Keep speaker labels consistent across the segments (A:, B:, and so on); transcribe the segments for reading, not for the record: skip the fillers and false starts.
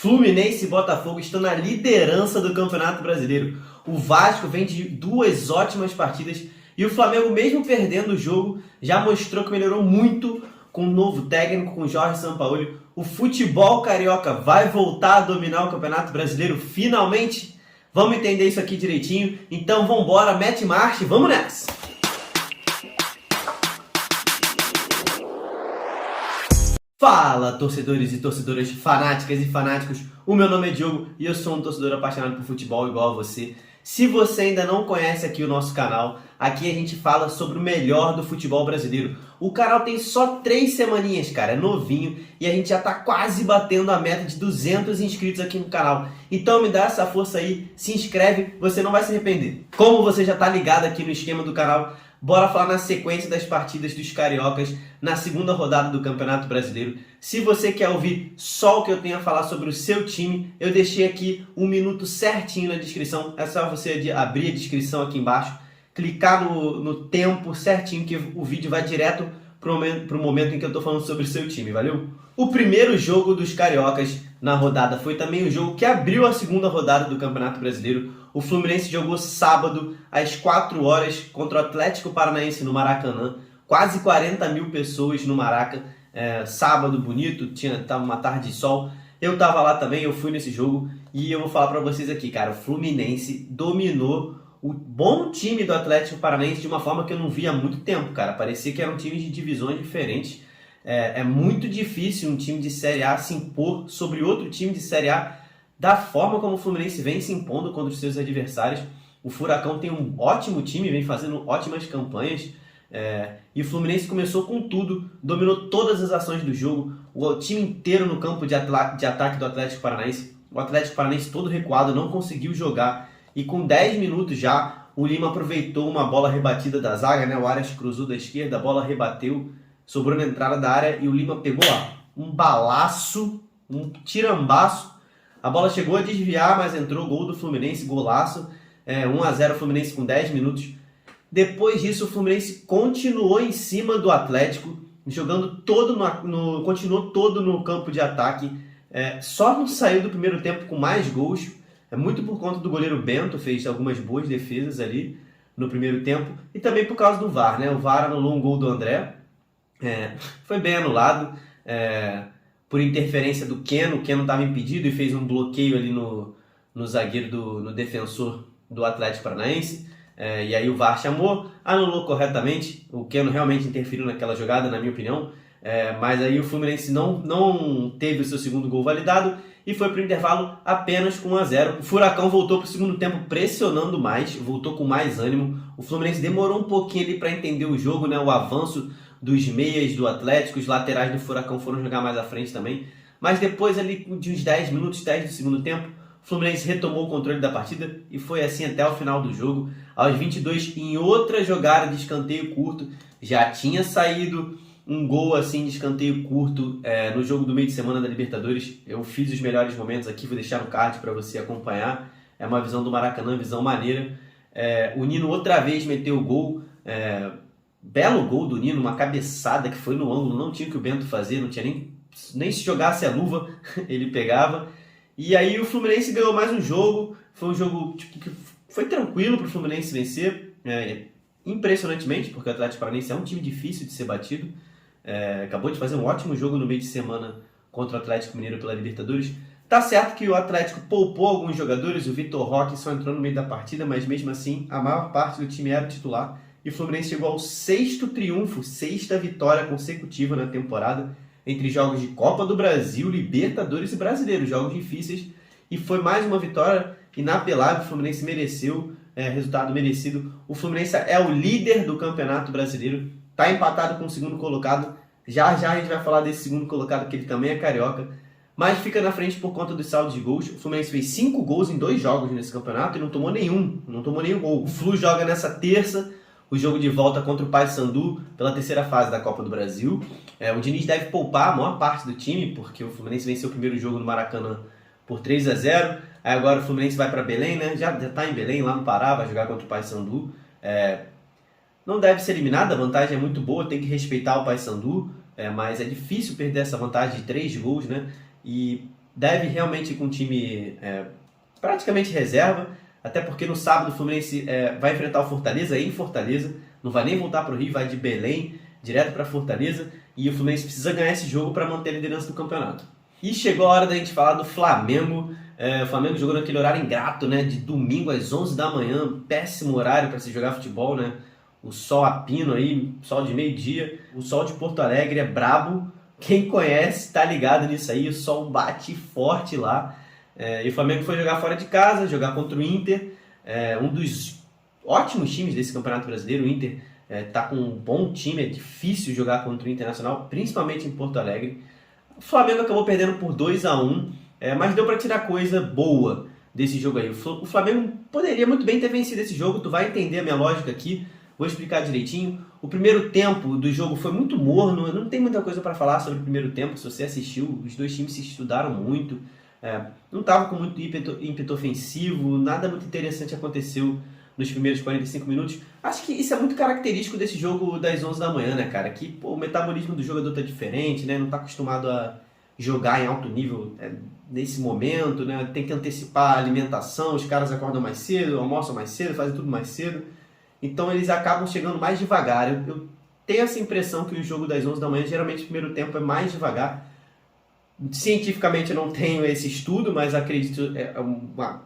A: Fluminense e Botafogo estão na liderança do Campeonato Brasileiro. O Vasco vem de duas ótimas partidas e o Flamengo, mesmo perdendo o jogo, já mostrou que melhorou muito com o novo técnico, com Jorge Sampaoli. O futebol carioca vai voltar a dominar o Campeonato Brasileiro finalmente? Vamos entender isso aqui direitinho. Então vamos embora, mete marcha e vamos nessa! Fala, torcedores e torcedoras fanáticas e fanáticos, o meu nome é Diogo e eu sou um torcedor apaixonado por futebol igual a você. Se você ainda não conhece aqui o nosso canal, aqui a gente fala sobre o melhor do futebol brasileiro. O canal tem só 3 semaninhas, cara, é novinho e a gente já tá quase batendo a meta de 200 inscritos aqui no canal. Então me dá essa força aí, se inscreve, você não vai se arrepender. Como você já tá ligado aqui no esquema do canal, bora falar na sequência das partidas dos cariocas na segunda rodada do Campeonato Brasileiro. Se você quer ouvir só o que eu tenho a falar sobre o seu time, eu deixei aqui um minuto certinho na descrição. É só você abrir a descrição aqui embaixo, clicar no tempo certinho que o vídeo vai direto pro momento em que eu tô falando sobre o seu time, valeu? O primeiro jogo dos cariocas na rodada foi também o jogo que abriu a segunda rodada do Campeonato Brasileiro. O Fluminense jogou sábado às 4 horas contra o Atlético Paranaense no Maracanã. Quase 40 mil pessoas no Maraca. Sábado bonito, tava uma tarde de sol. Eu tava lá também, eu fui nesse jogo e eu vou falar pra vocês aqui, cara. O Fluminense dominou o bom time do Atlético Paranaense de uma forma que eu não vi há muito tempo, cara. Parecia que eram times de divisões diferentes. É muito difícil um time de Série A se impor sobre outro time de Série A da forma como o Fluminense vem se impondo contra os seus adversários. O Furacão tem um ótimo time, vem fazendo ótimas campanhas. E o Fluminense começou com tudo, dominou todas as ações do jogo, o time inteiro no campo de ataque do Atlético Paranaense. O Atlético Paranaense todo recuado, não conseguiu jogar. E com 10 minutos já, o Lima aproveitou uma bola rebatida da zaga, né? O Arias cruzou da esquerda, a bola rebateu, sobrou na entrada da área e o Lima pegou lá um balaço, um tirambaço. A bola chegou a desviar, mas entrou, gol do Fluminense, golaço. 1-0 Fluminense com 10 minutos. Depois disso, o Fluminense continuou em cima do Atlético, jogando continuou todo no campo de ataque. Só não saiu do primeiro tempo com mais gols. Muito por conta do goleiro Bento, fez algumas boas defesas ali no primeiro tempo. E também por causa do VAR, né? O VAR anulou um gol do André. Foi bem anulado. Por interferência do Keno. O Keno estava impedido e fez um bloqueio ali no zagueiro, no defensor do Atlético Paranaense. E aí o VAR chamou, anulou corretamente. O Keno realmente interferiu naquela jogada, na minha opinião. Mas aí o Fluminense não teve o seu segundo gol validado e foi para o intervalo apenas com 1-0. O Furacão voltou para o segundo tempo pressionando mais, voltou com mais ânimo. O Fluminense demorou um pouquinho ali para entender o jogo, né? O avanço dos meias do Atlético, os laterais do Furacão foram jogar mais à frente também. Mas depois ali de uns 10 minutos, 10 do segundo tempo, o Fluminense retomou o controle da partida e foi assim até o final do jogo. Aos 22, em outra jogada de escanteio curto, já tinha saído um gol assim de escanteio curto no jogo do meio de semana da Libertadores. Eu fiz os melhores momentos aqui, vou deixar no card para você acompanhar. É uma visão do Maracanã, visão maneira. O Nino outra vez meteu o gol. Belo gol do Nino, uma cabeçada que foi no ângulo, não tinha o que o Bento fazer, não tinha nem se jogasse a luva, ele pegava. E aí o Fluminense ganhou mais um jogo, foi um jogo que foi tranquilo para o Fluminense vencer, impressionantemente, porque o Atlético Paranaense é um time difícil de ser batido. Acabou de fazer um ótimo jogo no meio de semana contra o Atlético Mineiro pela Libertadores. Tá certo que o Atlético poupou alguns jogadores, o Vitor Roque só entrou no meio da partida, mas mesmo assim a maior parte do time era titular. E o Fluminense chegou ao 6º triunfo, 6ª vitória consecutiva na temporada, entre jogos de Copa do Brasil, Libertadores e Brasileiro, jogos difíceis. E foi mais uma vitória inapelável, o Fluminense mereceu, resultado merecido. O Fluminense é o líder do Campeonato Brasileiro, está empatado com o segundo colocado. Já já a gente vai falar desse segundo colocado, que ele também é carioca, mas fica na frente por conta dos saldos de gols. O Fluminense fez 5 gols em 2 jogos nesse campeonato e não tomou nenhum gol. O Flu joga nessa terça o jogo de volta contra o Paysandu pela terceira fase da Copa do Brasil. O Diniz deve poupar a maior parte do time, porque o Fluminense venceu o primeiro jogo no Maracanã por 3-0. Aí agora o Fluminense vai para Belém, né? Já está em Belém, lá no Pará, vai jogar contra o Paysandu. Não deve ser eliminado, a vantagem é muito boa, tem que respeitar o Paysandu, mas é difícil perder essa vantagem de 3 gols, né? E deve realmente ir com um time praticamente reserva, até porque no sábado o Fluminense vai enfrentar o Fortaleza em Fortaleza, não vai nem voltar para o Rio, vai de Belém direto para Fortaleza, e o Fluminense precisa ganhar esse jogo para manter a liderança do campeonato. E chegou a hora da gente falar do Flamengo. O Flamengo jogou naquele horário ingrato, né, de domingo às 11 da manhã, péssimo horário para se jogar futebol, né? O sol a pino aí, sol de meio-dia, o sol de Porto Alegre é brabo. Quem conhece tá ligado nisso aí, o sol bate forte lá. E o Flamengo foi jogar fora de casa, jogar contra o Inter, um dos ótimos times desse Campeonato Brasileiro. O Inter tá com um bom time, é difícil jogar contra o Internacional, principalmente em Porto Alegre. O Flamengo acabou perdendo por 2-1, mas deu para tirar coisa boa desse jogo aí. O Flamengo poderia muito bem ter vencido esse jogo, tu vai entender a minha lógica aqui, vou explicar direitinho. O primeiro tempo do jogo foi muito morno, não tem muita coisa para falar sobre o primeiro tempo. Se você assistiu, os dois times se estudaram muito, não estava com muito ímpeto ofensivo, nada muito interessante aconteceu nos primeiros 45 minutos. Acho que isso é muito característico desse jogo das 11 da manhã, né, cara? Que o metabolismo do jogador tá diferente, né? Não tá acostumado a jogar em alto nível nesse momento, né? Tem que antecipar a alimentação, os caras acordam mais cedo, almoçam mais cedo, fazem tudo mais cedo. Então eles acabam chegando mais devagar. Eu tenho essa impressão que o jogo das 11 da manhã, geralmente o primeiro tempo é mais devagar. Cientificamente eu não tenho esse estudo, mas acredito, é uma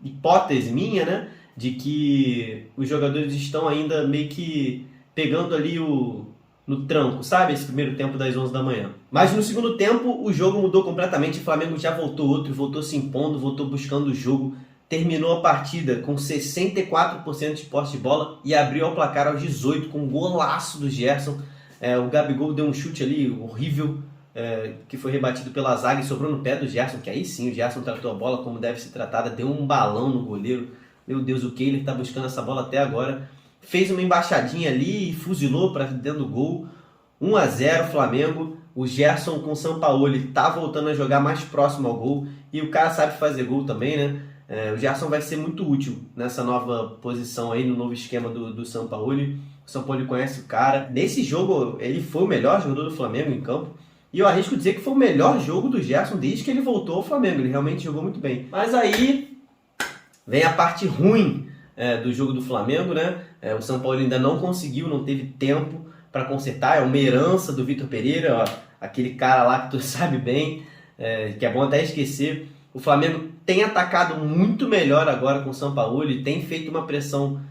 A: hipótese minha, né? De que os jogadores estão ainda meio que pegando ali no tranco, sabe? Esse primeiro tempo das 11 da manhã. Mas no segundo tempo o jogo mudou completamente, o Flamengo já voltou se impondo, voltou buscando o jogo, terminou a partida com 64% de posse de bola e abriu ao placar aos 18 com um golaço do Gerson. O Gabigol deu um chute ali horrível, que foi rebatido pela zaga e sobrou no pé do Gerson, que aí sim o Gerson tratou a bola como deve ser tratada, deu um balão no goleiro. Meu Deus, o Kehler está buscando essa bola até agora. Fez uma embaixadinha ali e fuzilou para dentro do gol. 1-0 Flamengo. O Gerson com o Sampaoli tá voltando a jogar mais próximo ao gol. E o cara sabe fazer gol também, né? O Gerson vai ser muito útil nessa nova posição aí, no novo esquema do Sampaoli. O Sampaoli conhece o cara. Nesse jogo, ele foi o melhor jogador do Flamengo em campo. E eu arrisco dizer que foi o melhor jogo do Gerson desde que ele voltou ao Flamengo. Ele realmente jogou muito bem. Mas aí vem a parte ruim do jogo do Flamengo, né? O São Paulo ainda não conseguiu, não teve tempo para consertar. É uma herança do Vitor Pereira, ó, aquele cara lá que tu sabe bem, que é bom até esquecer. O Flamengo tem atacado muito melhor agora com o São Paulo, e tem feito uma pressão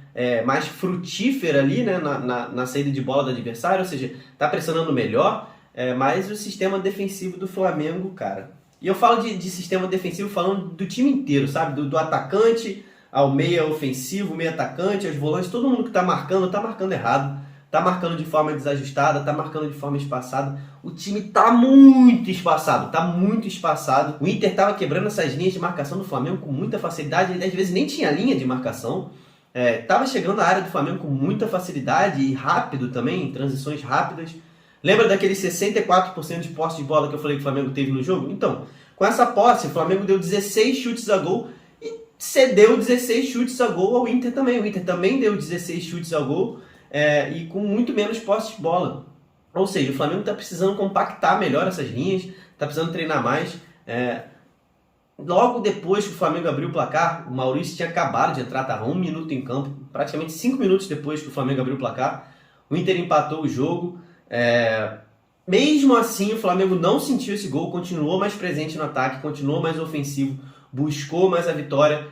A: mais frutífera ali, né, na saída de bola do adversário, ou seja, está pressionando melhor, mas o sistema defensivo do Flamengo, cara... E eu falo de sistema defensivo falando do time inteiro, sabe? Do atacante ao meia ofensivo, meia atacante, aos volantes, todo mundo que tá marcando errado, tá marcando de forma desajustada, tá marcando de forma espaçada. O time tá muito espaçado, O Inter tava quebrando essas linhas de marcação do Flamengo com muita facilidade, ele às vezes nem tinha linha de marcação. Tava chegando à área do Flamengo com muita facilidade e rápido também, em transições rápidas. Lembra daquele 64% de posse de bola que eu falei que o Flamengo teve no jogo? Então, com essa posse, o Flamengo deu 16 chutes a gol e cedeu 16 chutes a gol ao Inter também. O Inter também deu 16 chutes a gol e com muito menos posse de bola. Ou seja, o Flamengo está precisando compactar melhor essas linhas, está precisando treinar mais. Logo depois que o Flamengo abriu o placar, o Maurício tinha acabado de entrar, estava 1 minuto em campo, praticamente 5 minutos depois que o Flamengo abriu o placar, o Inter empatou o jogo. Mesmo assim, o Flamengo não sentiu esse gol, continuou mais presente no ataque, continuou mais ofensivo, buscou mais a vitória,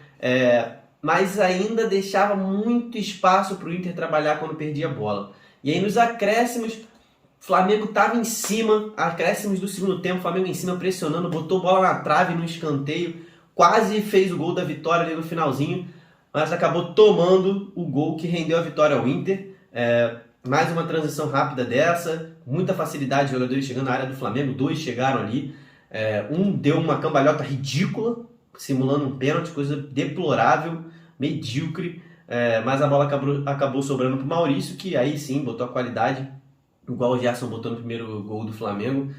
A: mas ainda deixava muito espaço para o Inter trabalhar quando perdia a bola. E aí nos acréscimos, o Flamengo estava em cima, acréscimos do segundo tempo, o Flamengo em cima pressionando, botou bola na trave, no escanteio, quase fez o gol da vitória ali no finalzinho, mas acabou tomando o gol que rendeu a vitória ao Inter. Mais uma transição rápida dessa, muita facilidade de jogadores chegando na área do Flamengo, 2 chegaram ali, um deu uma cambalhota ridícula, simulando um pênalti, coisa deplorável, medíocre, mas a bola acabou sobrando para o Maurício, que aí sim botou a qualidade, igual o Gerson botou no primeiro gol do Flamengo,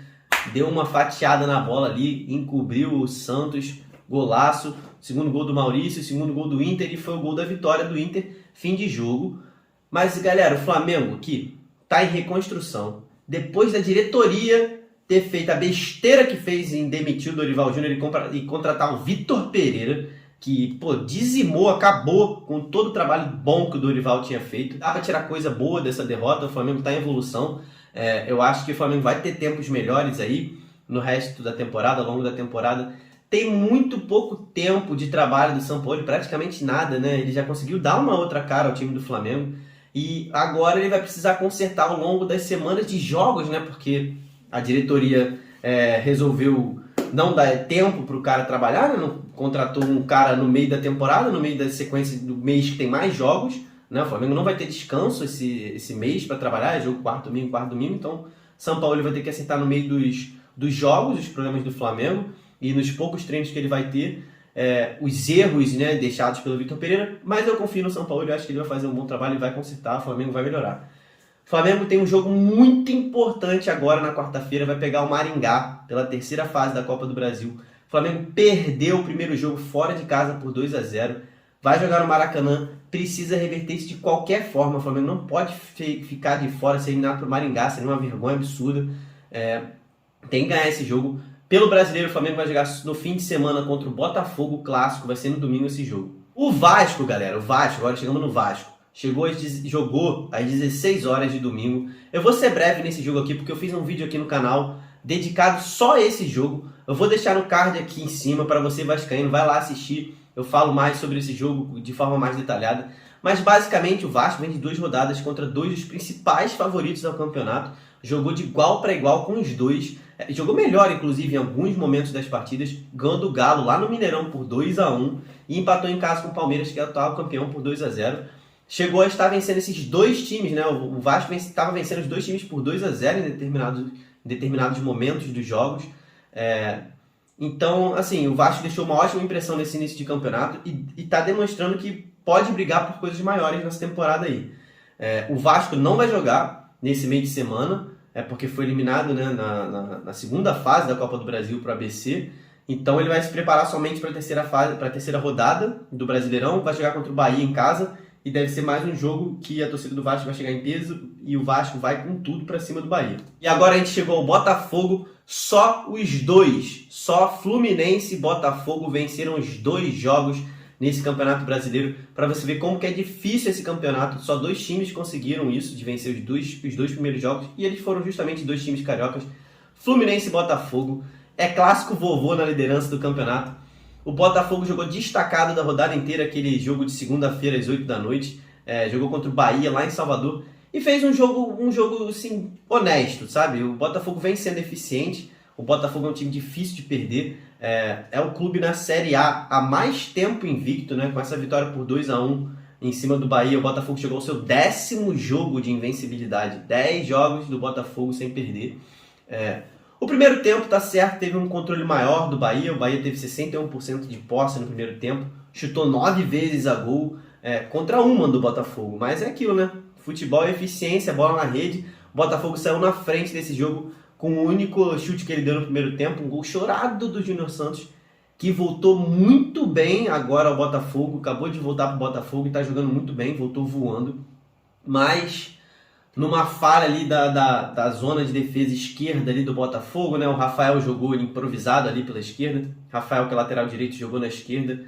A: deu uma fatiada na bola ali, encobriu o Santos, golaço, segundo gol do Maurício, segundo gol do Inter, e foi o gol da vitória do Inter, fim de jogo. Mas, galera, o Flamengo aqui está em reconstrução. Depois da diretoria ter feito a besteira que fez em demitir o Dorival Júnior e contratar o Vitor Pereira, que, pô, dizimou, acabou com todo o trabalho bom que o Dorival tinha feito. Dá pra tirar coisa boa dessa derrota, o Flamengo tá em evolução. Eu acho que o Flamengo vai ter tempos melhores aí no resto da temporada, ao longo da temporada. Tem muito pouco tempo de trabalho do Sampaoli, praticamente nada, né? Ele já conseguiu dar uma outra cara ao time do Flamengo. E agora ele vai precisar consertar ao longo das semanas de jogos, né? Porque a diretoria resolveu não dar tempo para o cara trabalhar, né? Não contratou um cara no meio da temporada, no meio da sequência do mês que tem mais jogos, né? O Flamengo não vai ter descanso esse mês para trabalhar, é jogo quarto domingo, então São Paulo vai ter que acertar no meio dos jogos, os problemas do Flamengo, e nos poucos treinos que ele vai ter, os erros, né, deixados pelo Vitor Pereira, mas eu confio no São Paulo, eu acho que ele vai fazer um bom trabalho e vai consertar, o Flamengo vai melhorar. O Flamengo tem um jogo muito importante agora na quarta-feira, vai pegar o Maringá pela terceira fase da Copa do Brasil. O Flamengo perdeu o primeiro jogo fora de casa por 2-0, vai jogar no Maracanã, precisa reverter isso de qualquer forma. O Flamengo não pode ficar de fora, ser eliminado para o Maringá, seria uma vergonha absurda. Tem que ganhar esse jogo. Pelo Brasileiro, o Flamengo vai jogar no fim de semana contra o Botafogo, clássico, vai ser no domingo esse jogo. O Vasco, galera, agora chegamos no Vasco. Jogou às 16 horas de domingo. Eu vou ser breve nesse jogo aqui, porque eu fiz um vídeo aqui no canal dedicado só a esse jogo. Eu vou deixar no card aqui em cima para você vascaíno, vai lá assistir. Eu falo mais sobre esse jogo de forma mais detalhada. Mas basicamente o Vasco vem de 2 rodadas contra 2 dos principais favoritos ao campeonato. Jogou de igual para igual com os dois. Jogou melhor, inclusive, em alguns momentos das partidas. Ganhou do Galo lá no Mineirão por 2-1. E empatou em casa com o Palmeiras, que é o atual campeão, por 2-0. Chegou a estar vencendo esses dois times, né? O Vasco estava vencendo os dois times por 2-0 em determinados momentos dos jogos. Então, assim, o Vasco deixou uma ótima impressão nesse início de campeonato e está demonstrando que pode brigar por coisas maiores nessa temporada aí. O Vasco não vai jogar nesse meio de semana, porque foi eliminado, né, na segunda fase da Copa do Brasil para o ABC. Então ele vai se preparar somente para a terceira rodada do Brasileirão, vai jogar contra o Bahia em casa e deve ser mais um jogo que a torcida do Vasco vai chegar em peso e o Vasco vai com tudo para cima do Bahia. E agora a gente chegou ao Botafogo, só Fluminense e Botafogo venceram os 2 jogos nesse Campeonato Brasileiro, para você ver como que é difícil esse campeonato. Só 2 times conseguiram isso, de vencer os dois primeiros jogos, e eles foram justamente 2 times cariocas, Fluminense e Botafogo. É clássico vovô na liderança do campeonato. O Botafogo jogou destacado da rodada inteira, aquele jogo de segunda-feira às 8 da noite. Jogou contra o Bahia lá em Salvador e fez um jogo assim, honesto, sabe? O Botafogo vem sendo eficiente. O Botafogo é um time difícil de perder. É o clube na Série A há mais tempo invicto, né? Com essa vitória por 2-1 em cima do Bahia. O Botafogo chegou ao seu 10º jogo de invencibilidade. 10 jogos do Botafogo sem perder. O primeiro tempo, tá certo, teve um controle maior do Bahia. O Bahia teve 61% de posse no primeiro tempo. Chutou 9 vezes a gol contra uma do Botafogo. Mas é aquilo, né? Futebol é eficiência, bola na rede. O Botafogo saiu na frente desse jogo com o único chute que ele deu no primeiro tempo. Um gol chorado do Júnior Santos, que voltou muito bem agora ao Botafogo. Acabou de voltar para o Botafogo e está jogando muito bem, voltou voando. Mas numa falha ali da zona de defesa esquerda ali do Botafogo, né? O Rafael jogou improvisado ali pela esquerda. Rafael, que é lateral direito, jogou na esquerda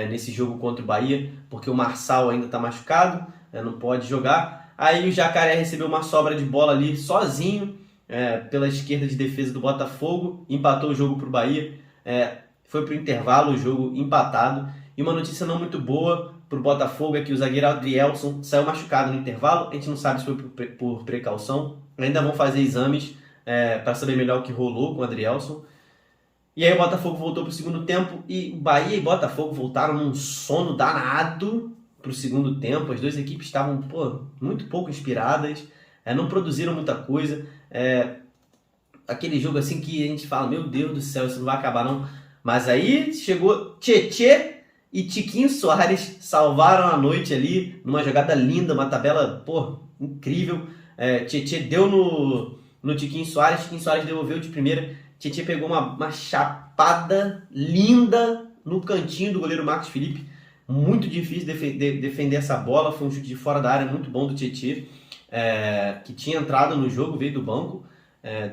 A: nesse jogo contra o Bahia, porque o Marçal ainda está machucado, não pode jogar. Aí o Jacaré recebeu uma sobra de bola ali sozinho pela esquerda de defesa do Botafogo, empatou o jogo para o Bahia. Foi para o intervalo o jogo empatado. E uma notícia não muito boa para o Botafogo é que o zagueiro Adrielson saiu machucado no intervalo. A gente não sabe se foi por precaução. Ainda vão fazer exames para saber melhor o que rolou com o Adrielson. E aí o Botafogo voltou para o segundo tempo e Bahia e Botafogo voltaram num sono danado para o segundo tempo. As duas equipes estavam muito pouco inspiradas, não produziram muita coisa. Aquele jogo assim que a gente fala, meu Deus do céu, isso não vai acabar não. Mas aí chegou Tietê e Tiquinho Soares, salvaram a noite ali, numa jogada linda, uma tabela, incrível. Tietê deu no Tiquinho Soares devolveu de primeira. Tietê pegou uma chapada linda no cantinho do goleiro Marcos Felipe. Muito difícil defender essa bola, foi um chute de fora da área muito bom do Tietê, que tinha entrado no jogo, veio do banco.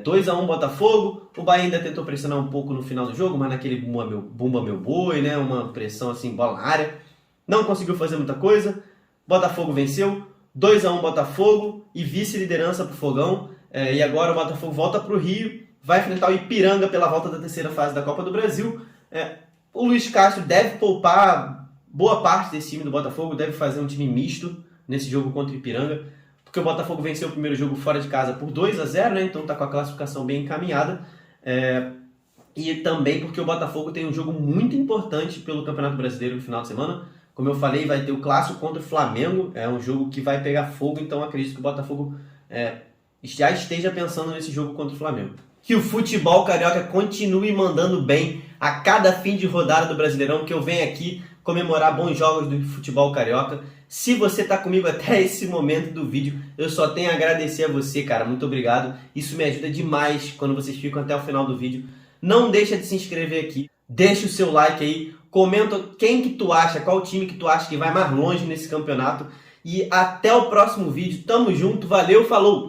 A: 2-1 Botafogo. O Bahia ainda tentou pressionar um pouco no final do jogo, mas naquele bumba meu boi, né? Uma pressão assim, bola na área. Não conseguiu fazer muita coisa. Botafogo venceu. 2-1 Botafogo e vice-liderança pro Fogão. E agora o Botafogo volta pro Rio, vai enfrentar o Ipiranga pela volta da terceira fase da Copa do Brasil. O Luiz Castro deve poupar boa parte desse time do Botafogo, deve fazer um time misto nesse jogo contra o Ipiranga, porque o Botafogo venceu o primeiro jogo fora de casa por 2-0, né? Então está com a classificação bem encaminhada. E também porque o Botafogo tem um jogo muito importante pelo Campeonato Brasileiro no final de semana. Como eu falei, vai ter o clássico contra o Flamengo, é um jogo que vai pegar fogo, então acredito que o Botafogo já esteja pensando nesse jogo contra o Flamengo. Que o futebol carioca continue mandando bem a cada fim de rodada do Brasileirão, que eu venho aqui comemorar bons jogos do futebol carioca. Se você está comigo até esse momento do vídeo, eu só tenho a agradecer a você, cara. Muito obrigado. Isso me ajuda demais quando vocês ficam até o final do vídeo. Não deixa de se inscrever aqui. Deixa o seu like aí. Comenta quem que tu acha, qual time que tu acha que vai mais longe nesse campeonato. E até o próximo vídeo. Tamo junto. Valeu, falou!